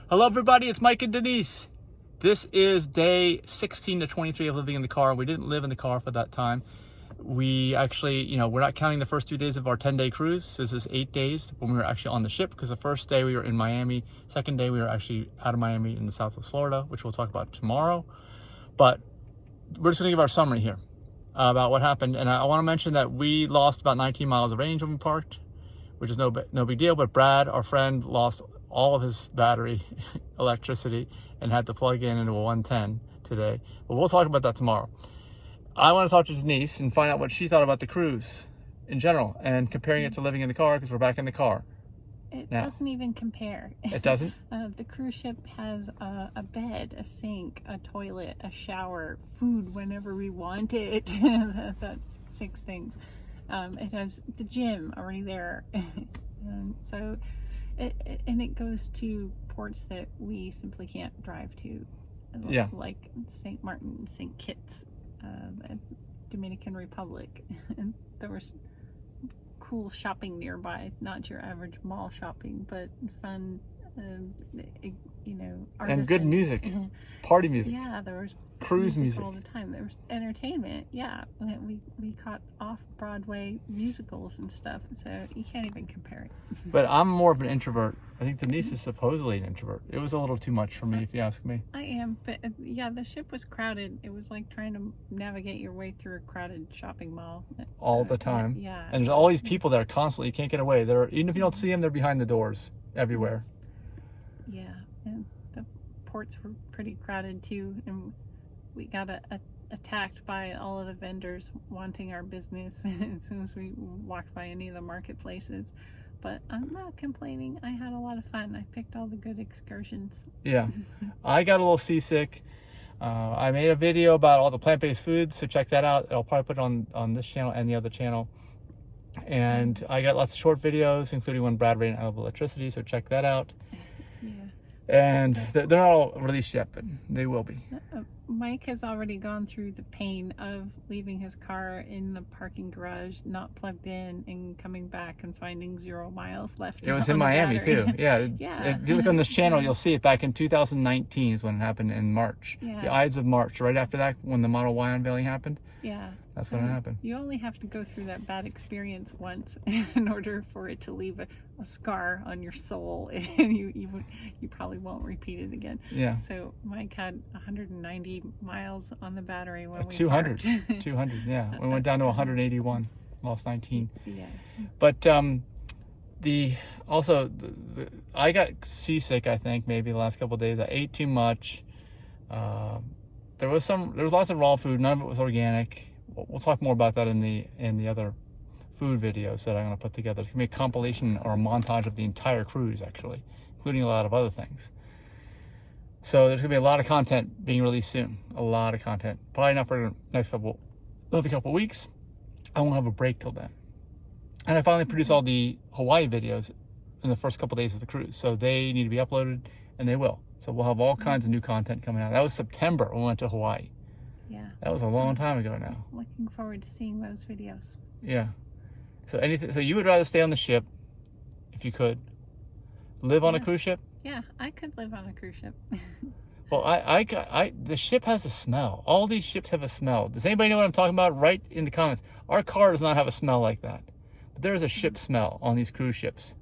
Hello everybody, it's Mike and Denise. This is day 16 to 23 of living in the car. We didn't live in the car for that time. We actually, we're not counting the first 2 days of our 10-day cruise. This is 8 days when we were actually on the ship, because the first day we were in Miami. Second day we were actually out of Miami in the south of Florida, which we'll talk about tomorrow. But we're just gonna give our summary here about what happened. And I wanna mention that we lost about 19 miles of range when we parked, which is no big deal, but Brad, our friend, lost all of his battery electricity and had to plug in into a 110 today. But we'll talk about that tomorrow. I want to talk to Denise and find out what she thought about the cruise in general and comparing it to living in the car, because we're back in the car. It doesn't even compare. It doesn't? The cruise ship has a bed, a sink, a toilet, a shower, food whenever we want it. That's 6 things. It has the gym already there. It goes to ports that we simply can't drive to. Yeah. Like St. Martin, St. Kitts, Dominican Republic. And there was cool shopping nearby, not your average mall shopping, but fun, artisans. And good music, party music. Yeah, there was cruise music all the time. There was entertainment. Yeah, we caught off-Broadway musicals and stuff, so you can't even compare it. But I'm more of an introvert. I think Denise is supposedly an introvert. It was a little too much for me, if you ask me. I am, but yeah, the ship was crowded. It was like trying to navigate your way through a crowded shopping mall. All the time. Yeah. And there's all these people there constantly. You can't get away. Even if you don't see them, they're behind the doors everywhere. Yeah, and the ports were pretty crowded too, and we got attacked by all of the vendors wanting our business as soon as we walked by any of the marketplaces. But I'm not complaining. I had a lot of fun. I picked all the good excursions. Yeah, I got a little seasick. I made a video about all the plant-based foods, so check that out. I'll probably put it on this channel and the other channel. And I got lots of short videos, including when Brad ran out of electricity, so check that out. Yeah. And they're not all released yet, but they will be. Mike has already gone through the pain of leaving his car in the parking garage, not plugged in, and coming back and finding 0 miles left. It was in Miami too. Yeah. Yeah. If you look on this channel, you'll see it back in 2019 is when it happened, in March. Yeah. The Ides of March, right after that, when the Model Y unveiling happened. Yeah. That's when it happened. You only have to go through that bad experience once in order for it to leave a scar on your soul, and you probably won't repeat it again. Yeah. So Mike had 190 miles on the battery when we 200. parked. 200. Yeah. We went down to 181, lost 19. Yeah. But I got seasick. I think maybe the last couple of days I ate too much. There was lots of raw food. None of it was organic. We'll talk more about that in the other food videos that I'm going to put together. It's going to be a compilation or a montage of the entire cruise, actually, including a lot of other things. So there's going to be a lot of content being released soon. A lot of content. Probably not for the next another couple weeks. I won't have a break till then. And I finally produced all the Hawaii videos in the first couple days of the cruise. So they need to be uploaded, and they will. So we'll have all kinds of new content coming out. That was September when we went to Hawaii. Yeah. That was a long time ago now. Looking forward to seeing those videos. Yeah. So you would rather stay on the ship if you could live on a cruise ship? Yeah, I could live on a cruise ship. Well, the ship has a smell. All these ships have a smell. Does anybody know what I'm talking about? Write in the comments. Our car does not have a smell like that. But there is a ship smell on these cruise ships.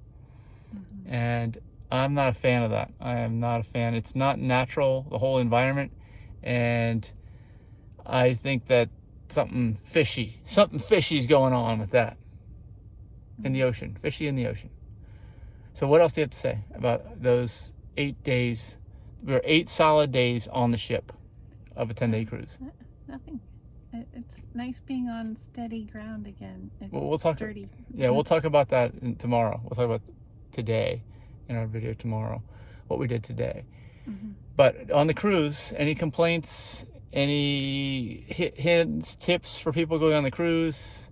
Mm-hmm. And I'm not a fan of that. I am not a fan. It's not natural, the whole environment. And I think that something fishy is going on with that in the ocean, fishy in the ocean. So what else do you have to say about those 8 days? We were 8 solid days on the ship of a 10-day cruise. Nothing. It's nice being on steady ground again. We'll talk. Sturdy. Yeah, we'll talk about that tomorrow. We'll talk about today in our video tomorrow, what we did today. Mm-hmm. But on the cruise, any complaints? Any hints, tips for people going on the cruise?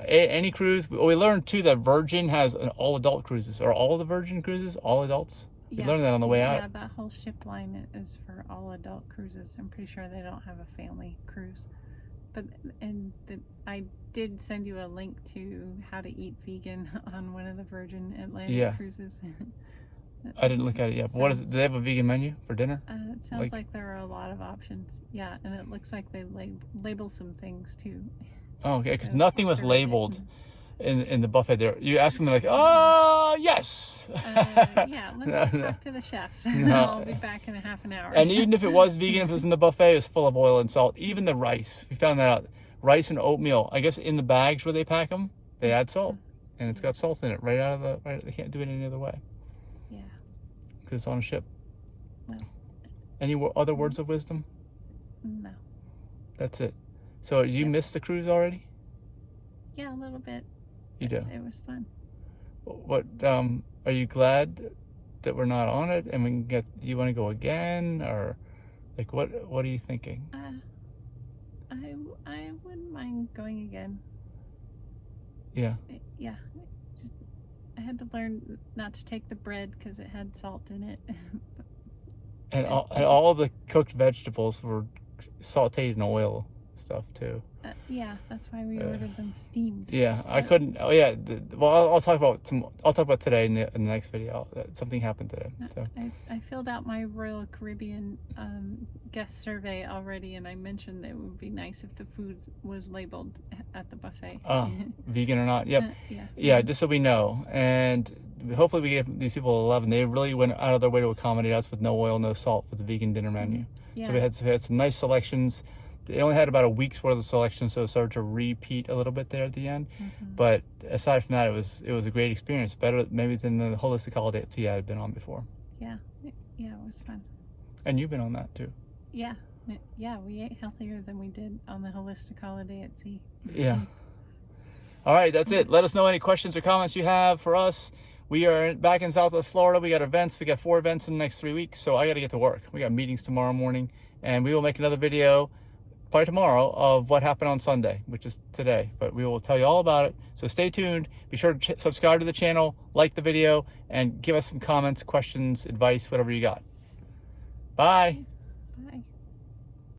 Any cruise? We learned too that Virgin has all adult cruises. Are all the Virgin cruises all adults? We learned that on the way out. Yeah, that whole ship line is for all adult cruises. I'm pretty sure they don't have a family cruise. But I did send you a link to how to eat vegan on one of the Virgin Atlantic cruises. I didn't look at it yet. But what is it? Do they have a vegan menu for dinner? It sounds like there are a lot of options. Yeah, and it looks like they label some things too. Oh, okay, because So nothing was they're labeled written. in the buffet there. You ask them, like, yes. Yeah, let me talk to the chef. No. I'll be back in a half an hour. And even if it was vegan, if it was in the buffet, it was full of oil and salt. Even the rice, we found that out. Rice and oatmeal, I guess in the bags where they pack them, they add salt. And it's got salt in it right out of they can't do it any other way. Yeah. Because it's on a ship. No. Any other words of wisdom? No. That's it. So you missed the cruise already? Yeah, a little bit. You do? It was fun. What, are you glad that we're not on it and we can get, you want to go again? Or like, what are you thinking? I wouldn't mind going again. Yeah. Yeah. Just, I had to learn not to take the bread because it had salt in it. And all the cooked vegetables were sauteed in oil stuff too. Yeah, that's why we ordered them steamed. Yeah, I couldn't. Oh yeah. Well, I'll talk about today in the next video. Something happened today. So I filled out my Royal Caribbean guest survey already, and I mentioned that it would be nice if the food was labeled at the buffet. Vegan or not? Yep. Yeah. Yeah. Just so we know, and hopefully we gave these people 11. They really went out of their way to accommodate us with no oil, no salt for the vegan dinner menu. Yeah. So we had some nice selections. They only had about a week's worth of selection, so it started to repeat a little bit there at the end. But aside from that, it was a great experience, better maybe than the holistic holiday at sea I had been on before. Yeah, yeah, it was fun. And you've been on that too. Yeah, we ate healthier than we did on the holistic holiday at sea. Yeah. All right, that's it. Let us know any questions or comments you have for us. We are back in Southwest Florida. We got events. We got 4 events in the next 3 weeks, so I got to get to work. We got meetings tomorrow morning, and we will make another video probably tomorrow of what happened on Sunday, which is today, but we will tell you all about it. So stay tuned. Be sure to subscribe to the channel, like the video, and give us some comments, questions, advice, whatever you got. Bye. Bye.